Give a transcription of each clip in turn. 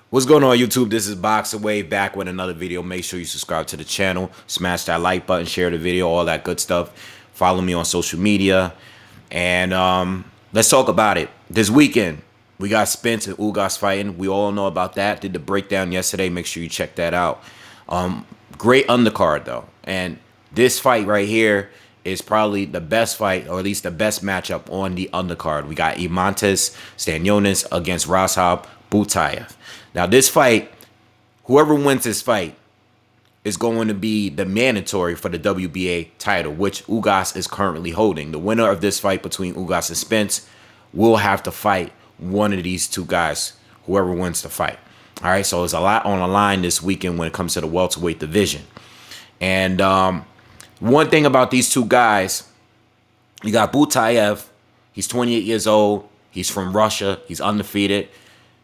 What's going on, YouTube? This is BoxingWave back with another video. Make sure you subscribe to the channel, smash that like button, share the video, all that good stuff. Follow me on social media, and let's talk about it. This weekend, we got Spence and Ugas fighting. We all know about that. Did the breakdown yesterday. Make sure you check that out. Great undercard, though. And this fight right here is probably the best fight, or at least the best matchup on the undercard. We got Eimantas Stanionis against Radzhab Butaev. Now, this fight, whoever wins this fight is going to be the mandatory for the WBA title, which Ugas is currently holding. The winner of this fight between Ugas and Spence will have to fight one of these two guys, whoever wins the fight. All right, so there's a lot on the line this weekend when it comes to the welterweight division. And one thing about these two guys, you got Butaev. He's 28 years old. He's from Russia. He's undefeated.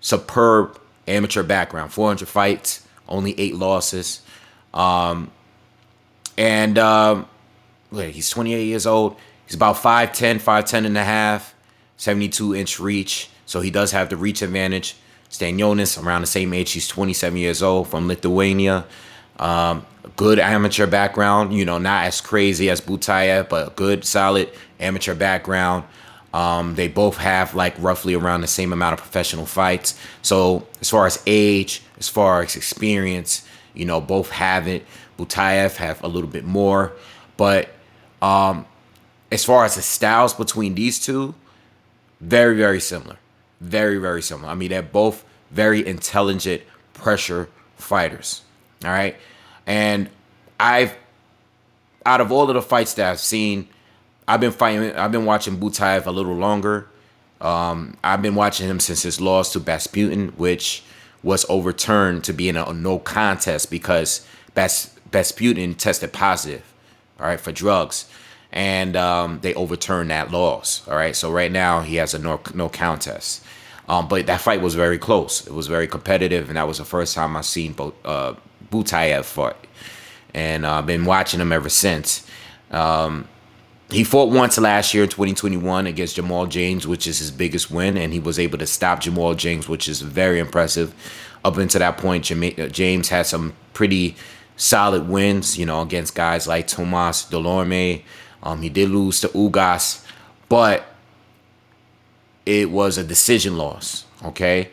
Superb amateur background. 400 fights, only 8 losses. He's 28 years old. He's about 5'10", 5'10 and a half, 72-inch reach. So he does have the reach advantage. Stanionis, around the same age. He's 27 years old, from Lithuania. Good amateur background, you know, not as crazy as Butaev, but good, solid amateur background. They both have like roughly around the same amount of professional fights. So as far as age, as far as experience, you know, both have it. Butaev have a little bit more. But as far as the styles between these two, very, very similar. Very, very similar. I mean, they're both very intelligent pressure fighters. All right. And out of all of the fights that I've seen, I've been watching Butaev a little longer. I've been watching him since his loss to Rasputin, which was overturned to be in a no contest because Rasputin tested positive, all right, for drugs. And they overturned that loss. All right. So right now he has a no contest. But that fight was very close. It was very competitive, and that was the first time I've seen Butaev fight. And I've been watching him ever since. He fought once last year in 2021 against Jamal James, which is his biggest win, and he was able to stop Jamal James, which is very impressive. Up until that point, James had some pretty solid wins, you know, against guys like Tomas Delorme. He did lose to Ugas, but it was a decision loss, okay?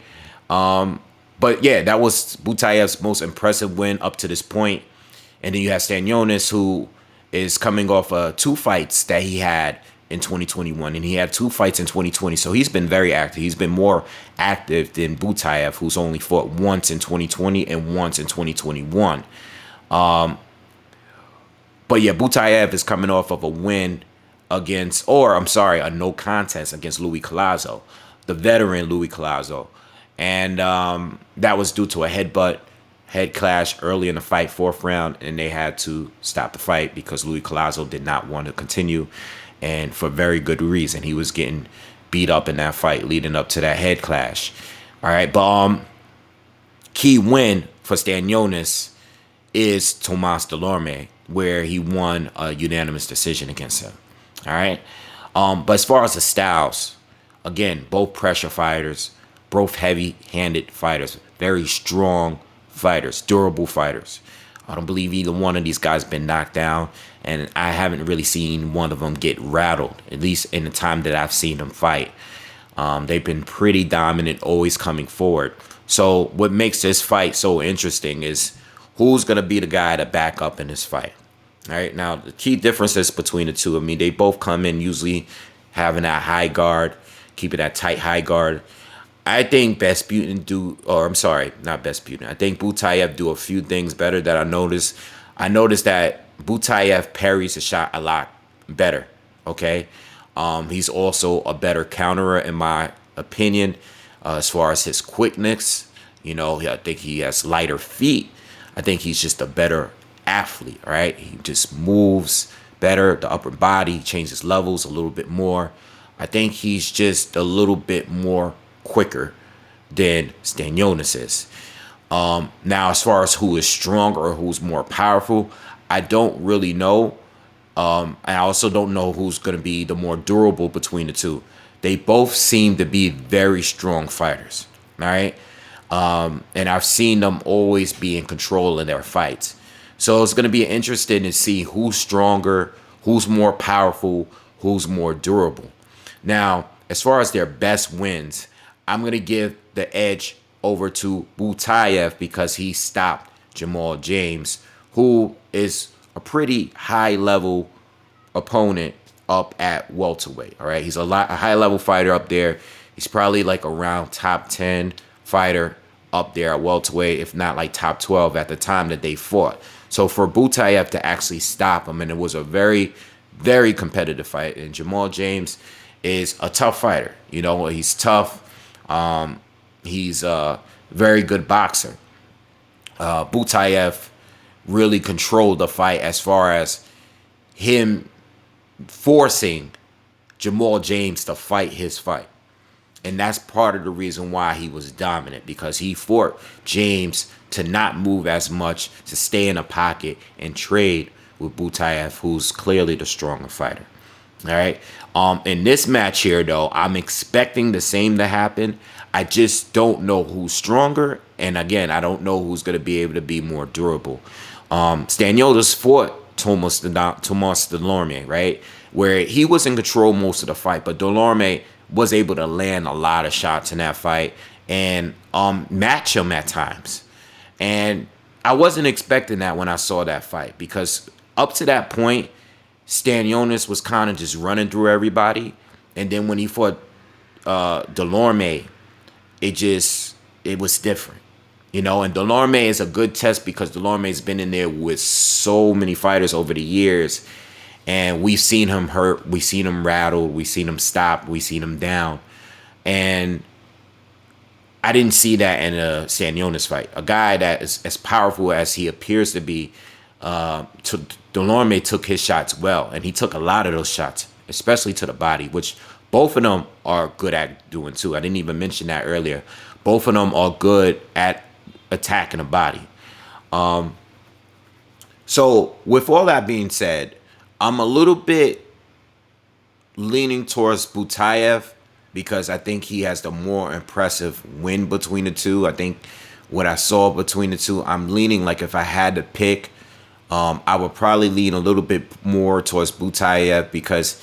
But yeah, that was Butaev's most impressive win up to this point. And then you have Stanionis, who is coming off 2 fights that he had in 2021, and he had 2 fights in 2020. So he's been very active. He's been more active than Butaev, who's only fought once in 2020 and once in 2021. But yeah, Butaev is coming off of a win against, a no contest against Louis Collazo, the veteran Louis Collazo. And that was due to a head clash early in the fight, 4th round, and they had to stop the fight because Louis Collazo did not want to continue, and for very good reason. He was getting beat up in that fight leading up to that head clash. All right, but key win for Stanionis is Tomas Delorme, where he won a unanimous decision against him. All right, but as far as the styles, again, both pressure fighters, both heavy-handed fighters, very strong fighters, durable fighters. I don't believe either one of these guys been knocked down, and I haven't really seen one of them get rattled, at least in the time that I've seen them fight. They've been pretty dominant, always coming forward. So what makes this fight so interesting is who's going to be the guy to back up in this fight. All right, now the key differences between the two, I mean, they both come in usually having that high guard, keeping that tight high guard. I think not Rasputin. I think Butaev do a few things better that I noticed. I noticed that Butaev parries the shot a lot better, okay? He's also a better counterer, in my opinion, as far as his quickness. You know, I think he has lighter feet. I think he's just a better athlete, all right? He just moves better, the upper body, changes levels a little bit more. I think he's just a little bit more quicker than Stanionis is. Now, as far as who is stronger or who's more powerful, I don't really know. I also don't know who's going to be the more durable between the two. They both seem to be very strong fighters. All right. And I've seen them always be in control in their fights. So it's going to be interesting to see who's stronger, who's more powerful, who's more durable. Now, as far as their best wins, I'm going to give the edge over to Butaev because he stopped Jamal James, who is a pretty high level opponent up at welterweight. All right, he's a high level fighter up there. He's probably like around top 10 fighter up there at welterweight, if not like top 12 at the time that they fought. So for Butaev to actually stop him, and it was a very, very competitive fight. And Jamal James is a tough fighter. You know, he's tough. He's a very good boxer. Butaev really controlled the fight as far as him forcing Jamal James to fight his fight. And that's part of the reason why he was dominant, because he forced James to not move as much, to stay in a pocket and trade with Butaev, who's clearly the stronger fighter. All right. In this match here, though, I'm expecting the same to happen. I just don't know who's stronger. And again, I don't know who's going to be able to be more durable. Stanionis fought Thomas Delorme, right? Where he was in control most of the fight, but Delorme was able to land a lot of shots in that fight and match him at times. And I wasn't expecting that when I saw that fight, because up to that point, Stanionis was kind of just running through everybody. And then when he fought Delorme, it was different. You know, and Delorme is a good test because Delorme's been in there with so many fighters over the years. And we've seen him hurt, we've seen him rattled, we've seen him stop, we've seen him down. And I didn't see that in a Stanionis fight. A guy that is as powerful as he appears to be, Delorme took his shots well. And he took a lot of those shots, especially to the body, which both of them are good at doing too. I didn't even mention that earlier. Both of them are good at attacking the body. So with all that being said, I'm a little bit leaning towards Butaev because I think he has the more impressive win between the two. I think what I saw between the two, I'm leaning, like, if I had to pick, I would probably lean a little bit more towards Butaev, because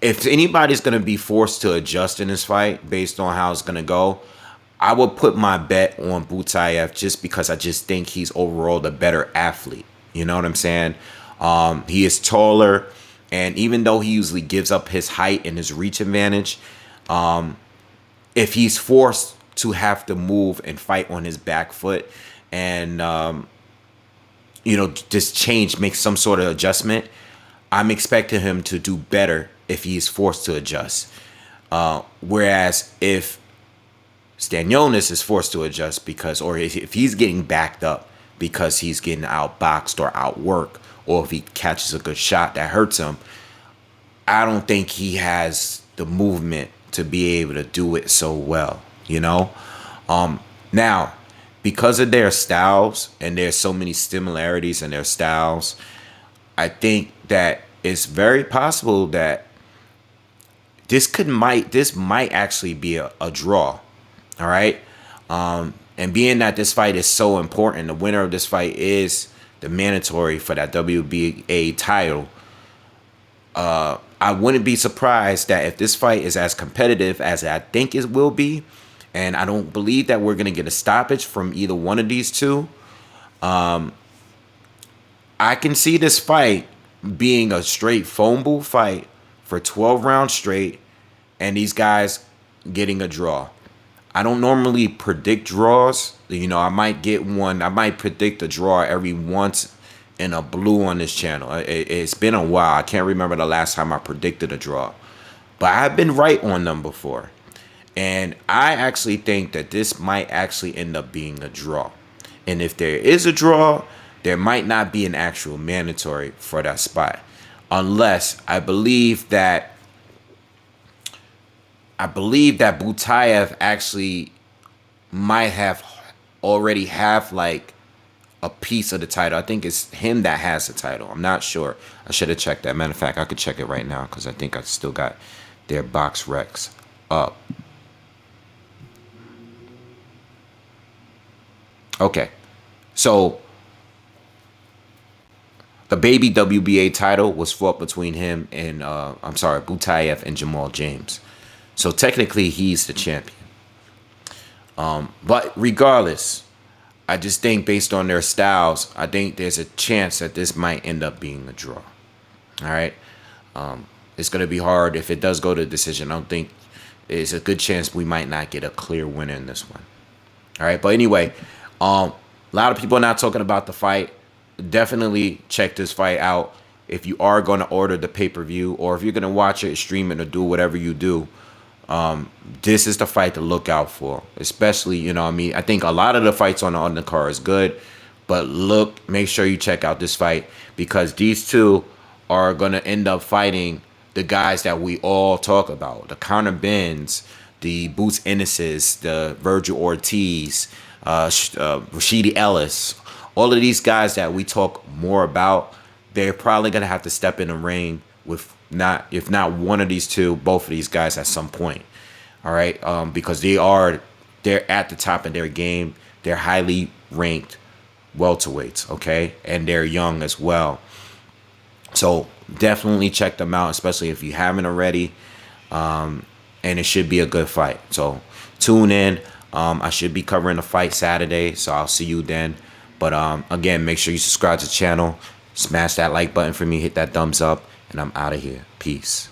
if anybody's going to be forced to adjust in this fight based on how it's going to go, I would put my bet on Butaev, just because I just think he's overall the better athlete. You know what I'm saying? He is taller, and even though he usually gives up his height and his reach advantage, if he's forced to have to move and fight on his back foot and, just make some sort of adjustment, I'm expecting him to do better if he's forced to adjust. Whereas if Stanionis is forced to adjust or if he's getting backed up because he's getting outboxed or outworked, or if he catches a good shot that hurts him, I don't think he has the movement to be able to do it so well, you know? Now, because of their styles, and there's so many similarities in their styles, I think that it's very possible that this might actually be a draw, all right? And being that this fight is so important, the winner of this fight is the mandatory for that WBA title. I wouldn't be surprised that if this fight is as competitive as I think it will be, and I don't believe that we're going to get a stoppage from either one of these two, I can see this fight being a straight phone booth fight for 12 rounds straight, and these guys getting a draw. I don't normally predict draws. You know, I might get one. I might predict a draw every once in a blue on this channel. It's been a while. I can't remember the last time I predicted a draw. But I've been right on them before. And I actually think that this might actually end up being a draw. And if there is a draw, there might not be an actual mandatory for that spot. Unless I believe that Butaev actually might already have like a piece of the title. I think it's him that has the title. I'm not sure. I should have checked that. Matter of fact, I could check it right now because I think I still got their box recs up. Okay. So the baby WBA title was fought between him and Butaev and Jamal James. So technically he's the champion. But regardless, I just think based on their styles, I think there's a chance that this might end up being a draw. All right. It's going to be hard if it does go to decision. I don't think there's a good chance we might not get a clear winner in this one. All right. But anyway, a lot of people are not talking about the fight. Definitely check this fight out. If you are going to order the pay-per-view, or if you're going to watch it, stream it, or do whatever you do, this is the fight to look out for. Especially, you know what I mean? I think a lot of the fights on the undercard is good, but make sure you check out this fight, because these two are going to end up fighting the guys that we all talk about. The Conor Benns, the Boots Ennises, the Virgil Ortiz, Rashidi Ellis. All of these guys that we talk more about, they're probably going to have to step in the ring with if not one of these two, both of these guys at some point. All right. Because they're at the top of their game. They're highly ranked welterweights. Okay. And they're young as well. So definitely check them out, especially if you haven't already. And it should be a good fight. So tune in. I should be covering the fight Saturday, so I'll see you then. But again, make sure you subscribe to the channel. Smash that like button for me. Hit that thumbs up. And I'm out of here. Peace.